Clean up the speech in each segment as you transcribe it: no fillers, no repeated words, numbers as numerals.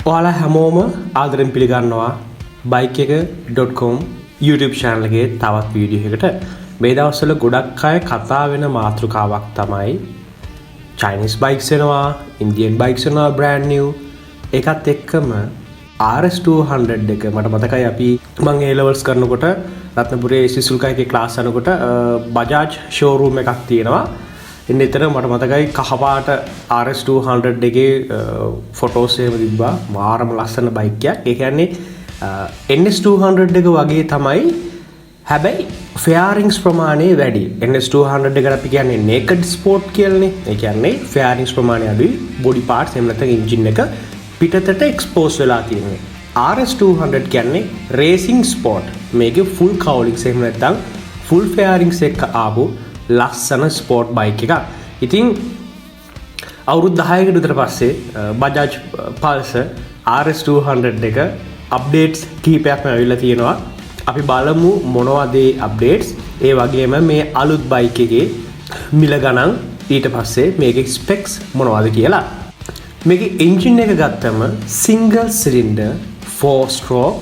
ඔයාලා හැමෝම ආදරෙන් පිළිගන්නවා bike.com YouTube channel එකේ තවත් වීඩියෝ එකකට. මේ දවස්වල ගොඩක් අය කතා වෙන මාතෘකාවක් තමයි Chinese bikes එනවා, Indian bikes එනවා brand new. ඒකත් එක්කම RS200 එක මට මතකයි අපි මම A levels කරනකොට රත්නපුරේ සිසුල්කයිගේ ක්ලාස් යනකොට Bajaj showroom එකක් තියෙනවා. ඉන්න එතන මට මතකයි කහපාට RS200 එකේ ෆොටෝස් එහෙම තිබ්බා. මාරම ලස්සන බයික් එකක්. ඒ කියන්නේ NS200 එක වගේ තමයි. හැබැයි ෆෙයාරින්ග්ස් ප්‍රමාණය වැඩි. NS200 එකට අපි කියන්නේ naked sport කියලානේ. ඒ කියන්නේ ෆෙයාරින්ග්ස් ප්‍රමාණය අඩුයි. body parts එහෙම නැත්නම් engine එක පිටතට expose වෙලා තියෙනවා. RS200 කියන්නේ racing sport. මේකේ full cowlings එහෙම නැත්නම් full fairings එක ආපු ලස්සන ස්පෝර්ට් බයික් එකක්. ඉතින් අවුරුදු 10කට විතර පස්සේ Bajaj Pulsar RS200 එක අප්ඩේට්ස් කිහිපයක්ම ඇවිල්ලා තියෙනවා. අපි බලමු මොනවද ඒ අප්ඩේට්ස්. ඒ වගේම මේ අලුත් බයික් එකේ මිල ගණන් ඊට පස්සේ මේකේ ස්පෙක්ස් මොනවද කියලා. මේකේ එන්ජින් එක ගත්තම single cylinder 4 stroke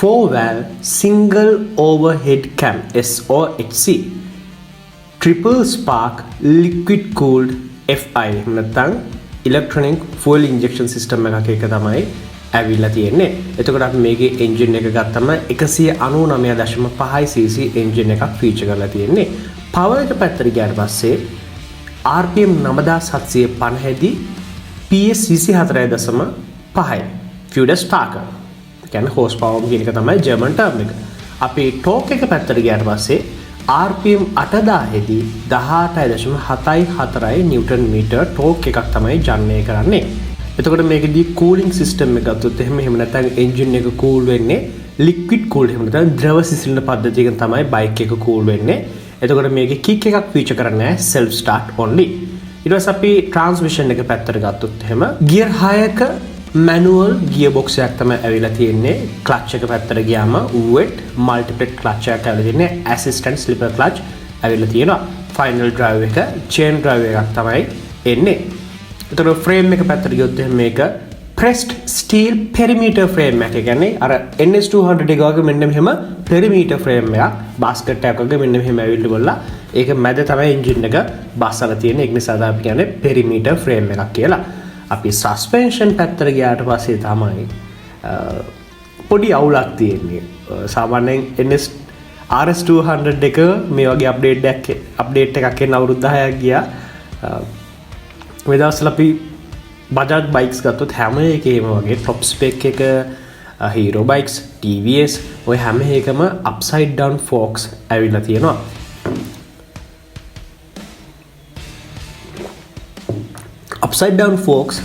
4 valve single overhead cam SOHC triple spark liquid cooled FI නැත්නම් electronic fuel injection system එකක තමයි ඇවිල්ලා තියෙන්නේ. එතකොට අපි මේකේ එන්ජින් එක ගත්තම 199.5 cc එන්ජින් එකක් ෆීචර් කරලා තියෙන්නේ. පවර් එක පැත්තට ගියාට පස්සේ RPM 9750 දී PS 24.5 Fewest Starker. ඒ කියන්නේ horse power කියන එක තමයි German term එක. අපි torque එක පැත්තට ගියාට පස්සේ RPM 8000 දී 18.74 නිව්ටන් මීටර් torque එකක් තමයි ජනනය කරන්නේ. එතකොට මේකදී cooling system එක ගත්තොත් එහෙම නැත්නම් engine එක cool වෙන්නේ liquid cooled එහෙම නැත්නම් ද්‍රව සිසිලන පද්ධතියකින් තමයි bike එක cool වෙන්නේ. එතකොට මේකේ kick එකක් feature කරන්නේ self start only. ඊට පස්සේ අපි transmission එක පැත්තට ගත්තොත් එහෙම gear 6ක manual gearbox එකක් තමයි ඇවිල්ලා තියෙන්නේ. clutch එක පැත්තට ගියාම wet multiplate clutch එකක් ඇවිල්ලා තියෙන්නේ. assistant slipper clutch ඇවිල්ලා තියෙනවා. final drive එක chain drive එකක් තමයි එන්නේ. ඒතර frame එක පැත්තට ගියොත් එහෙනම් මේක pressed steel perimeter frame එකක්. ඒ කියන්නේ අර NS200 එක වගේ මෙන්න මෙහෙම perimeter frame එකක් basket එකක් වගේ මෙන්න මෙහෙම ඇවිල්ලා බලලා ඒක මැද තමයි engine එක බස්සලා තියෙන්නේ. ඒක නිසා අපි කියන්නේ perimeter frame එකක් කියලා. අපි suspension පැත්තට ගියාට පස්සේ තමයි පොඩි අවුලක් තියෙන්නේ. සාමාන්‍යයෙන් RS200 එක මේ වගේ අප්ඩේට් එකක් එන්න අවුරුදු 10ක් ගියා. මේ දවස්වල අපි Bajaj bikes ගත්තොත් හැම එකේම වගේ top spec එක Hero bikes, TVS ඔය හැම එකම upside down forks ඇවිල්ලා තියෙනවා. upside down forks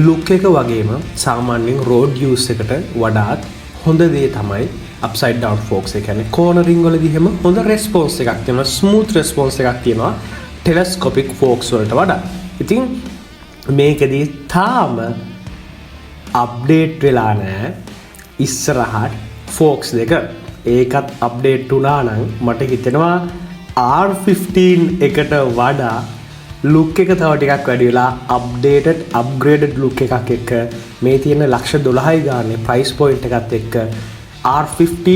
look එක වගේම සාමාන්‍යයෙන් road use එකට වඩාත් හොඳ දේ තමයි upside down forks. ඒ කියන්නේ cornering වලදී හැම හොඳ response එකක් තියෙනවා, smooth response එකක් තියෙනවා telescopic forks වලට වඩා. ඉතින් මේකදී තාම අප්ඩේට් වෙලා නැහැ ඉස්සරහට forks දෙක. ඒකත් අප්ඩේට් වුණා නම් මට හිතෙනවා R15 එකට වඩා look එක තව ටිකක් වැඩි වෙලා upgraded look එකක් එක්ක මේ තියෙන $1,12,000 ගානේ price point එකත් එක්ක R15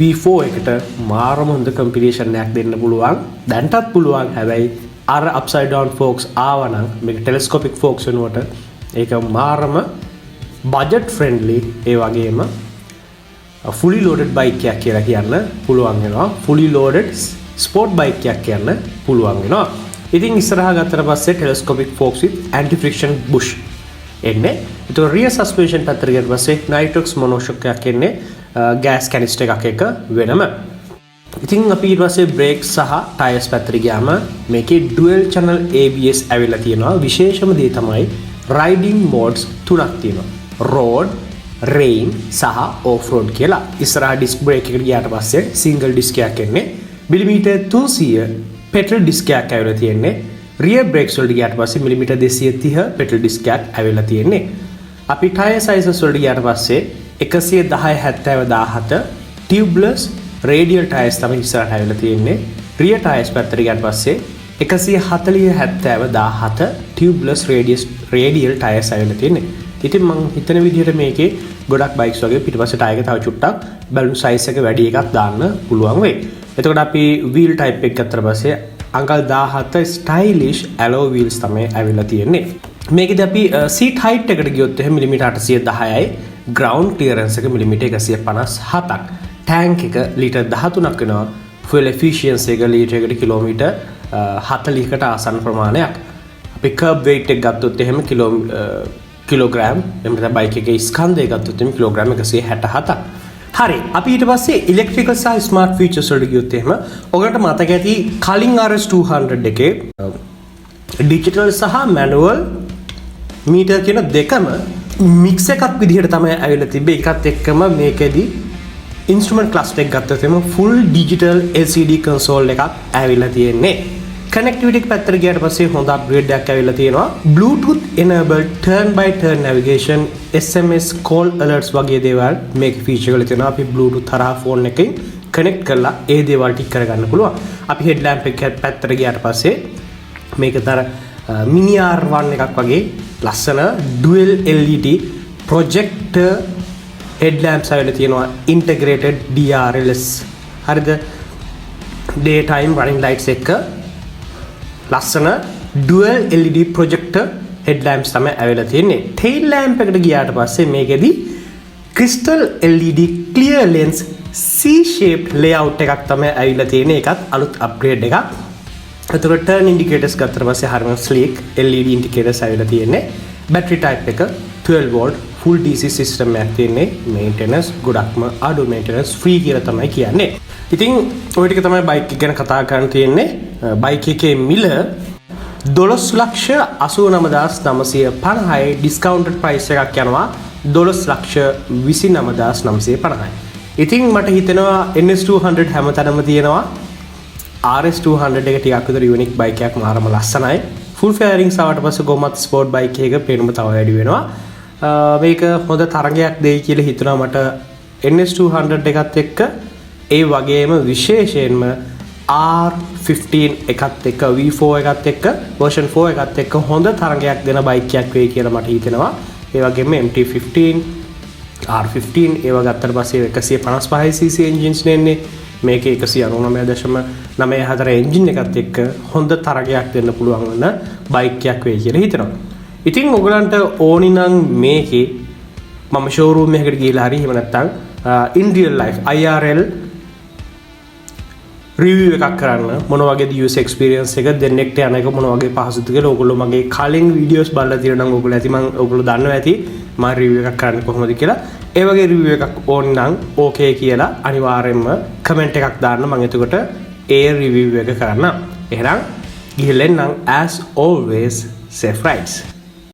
V4 එකට මාරම හොඳ කම්පිටිෂන් එකක් දෙන්න පුළුවන්. දැන්ටත් පුළුවන්. හැබැයි අර upside down forks ආවනම් මේක telescopic forks වෙනුවට ඒක මාරම budget friendly ඒ වගේම fully loaded bike එකක් කියලා කියන්න පුළුවන් වෙනවා. fully loaded sport bike එකක් කියන්න පුළුවන් වෙනවා. ඉතින් ඉස්සරහා ගත්තට පස්සේ telescopic forks with anti friction bush එන්නේ. ඒතකොට rear suspension පැත්තට ගියට පස්සේ nitrox monoshock එකක් එන්නේ gas canister එකක් එක වෙනම. ඉතින් අපි ඊට පස්සේ brakes සහ tires පැත්තට ගියාම මේකේ dual channel ABS ඇවිල්ලා තියෙනවා. විශේෂම දේ තමයි riding modes තුනක් තියෙනවා. road, rain සහ off road කියලා. ඉස්සරහා disc brake එකට ගියාට පස්සේ single disc එකක් එන්නේ. මිලිමීටර් 300 petrol disc එකක් ඇවිල්ලා තියෙන්නේ. rear brakes වලට ගියාට පස්සේ මිලිමීටර් 230 petrol disc එකක් ඇවිල්ලා තියෙන්නේ. අපි tire sizes වලට ගියාට පස්සේ 110/70/17 tubeless radial tires තමයි ඉස්සරහට ඇවිල්ලා තියෙන්නේ. rear tires පැත්තට ගියාට පස්සේ 140/70/17 tubeless radial tires ඇවිල්ලා තියෙන්නේ. ඉතින් මම හිතන විදිහට මේකේ ගොඩක් බයික්ස් වගේ පිටිපස්සේ ටයර් එක තව චුට්ටක් බැලුන් සයිස් එක වැඩි එකක් දාන්න පුළුවන් වෙයි. එතකොට අපි වීල් ටයිප් එක ගත්තට පස්සේ අංකල් 17 ස්ටයිලිෂ් ඇලෝ වීල්ස් තමයි ඇවිල්ලා තියෙන්නේ. මේකෙදි අපි සීට් හයිට් එකට ගියොත් එහෙම මිලිමීටර් 810යි ග්‍රවුන්ඩ් ක්ලියරන්ස් එක මිලිමීටර් 157ක්. ටැන්ක් එක ලීටර් 13ක් වෙනවා. ෆුවල් එෆිෂියන්සි එක ලීටර් එකට කිලෝමීටර් 40කට ආසන්න ප්‍රමාණයක්. අපි කර්බ් වෙයිට් එක ගත්තොත් එහෙම කිලෝග්‍රෑම් එහෙම නැත්නම් බයික් එකේ ස්කන්ධය ගත්තොත් එහෙම කිලෝග්‍රෑම් 167ක්. හරි අපි ඊට පස්සේ ඉලෙක්ට්‍රිකල් සහ ස්මාර්ට් ෆීචර්ස් වලට ගියොත් එහෙම ඔයගොල්ලන්ට මතක ඇති කලින් RS200 එකේ ඩිජිටල් සහ මැනුවල් මීටර් කියන දෙකම මික්ස් එකක් විදිහට තමයි ඇවිල්ලා තිබ්බේ. ඒකත් එක්කම මේකෙදි ඉන්ස්ට්‍රුමන්ට් ක්ලස්ටර් එක ගත්තොත් එහෙම ෆුල් ඩිජිටල් LCD කන්සෝල් එකක් ඇවිල්ලා තියෙන්නේ. කනෙක්ටිවිටි එක පැත්තට ගියාට පස්සේ හොඳ අප්ග්‍රේඩ් එකක් ඇවිල්ලා තියෙනවා. Bluetooth enabled turn by turn navigation, SMS call alerts වගේ දේවල් මේක ෆීචර් එකවල තියෙනවා. අපි Bluetooth හරහා ෆෝන් එකෙන් කනෙක්ට් කරලා ඒ දේවල් ටික කරගන්න පුළුවන්. අපි හෙඩ්ලැම්ප් එක පැත්තට ගියාට පස්සේ මේකතර මිනි R1 එකක් වගේ ලස්සන dual LED projector headlamps ඇවිල්ලා තියෙනවා. integrated DRLS හරිද? daytime running lights එක ලස්සන dual LED projector headlamps තමයි ඇවිල්ලා තියෙන්නේ. tail lamp එකට ගියාට පස්සේ මේකෙදි crystal LED clear lens C-shaped layout එකක් තමයි ඇවිල්ලා තියෙන්නේ. ඒකත් අලුත් upgrade එකක්. එතකොට turn indicators ගත්තට පස්සේ හරිම sleek LED indicators ඇවිල්ලා තියෙන්නේ. battery type එක 12 volt full DC system එකක් තියෙන්නේ. maintenance ගොඩක්ම අඩු maintenance free කියලා තමයි කියන්නේ. ඉතින් ඔය ටික තමයි බයික් එක ගැන කතා කරන්න තියෙන්නේ. බයික් එකේ මිල 12,89,950යි ඩිස්කවුන්ටඩ් ප්‍රයිස් එකක් යනවා 12,29,950යි. ඉතින් මට හිතෙනවා NS200 හැමතැනම තියෙනවා. RS200 එක ටිකක් විතර යුනික් බයික් එකක් මාරම ලස්සනයි. ෆුල් ෆෙයරින්ග්ස් ආවට පස්සේ ගොමත් ස්පෝර්ට් බයික් එකක පේනම තව වැඩි වෙනවා. මේක හොඳ තරගයක් දෙයි කියලා හිතනවා මට NS200 එකත් එක්ක. ඒ වගේම විශේෂයෙන්ම R15 එකත් එක්ක V4 එකත් එක්ක version 4 එකත් එක්ක හොඳ තරගයක් දෙන බයික් එකක් වෙයි කියලා මට හිතෙනවා. ඒ වගේම MT15 R15 ඒව ගත්තට පස්සේ 155cc engines නෙන්නේ. මේකේ 199.94 engine එකත් එක්ක හොඳ තරගයක් දෙන්න පුළුවන් වෙන බයික් එකක් වෙයි කියලා හිතනවා. ඉතින් ඔයගලන්ට ඕනි නම් මේකේ මම showroom එකකට ගිහලා හරි එහෙම නැත්නම් in real life IRL review එකක් කරන්න මොන වගේද user experience එක දෙන්නෙක්ට යන එක මොන වගේ පහසුද කියලා ඕගොල්ලෝ මගේ කලින් වීඩියෝස් බලලා තියෙනවා නම් ඕගොල්ලෝ ඇති මම ඕගොල්ලෝ දන්නවා ඇති මම රිවිව් එකක් කරන්න කොහොමද කියලා. ඒ වගේ රිවිව් එකක් ඕන නම් ඕකේ කියලා අනිවාර්යෙන්ම කමෙන්ට් එකක් දාන්න. මම එතකොට ඒ රිවිව් එක කරන්න. එහෙනම් ගිහින් එන්නම් as always safe rides.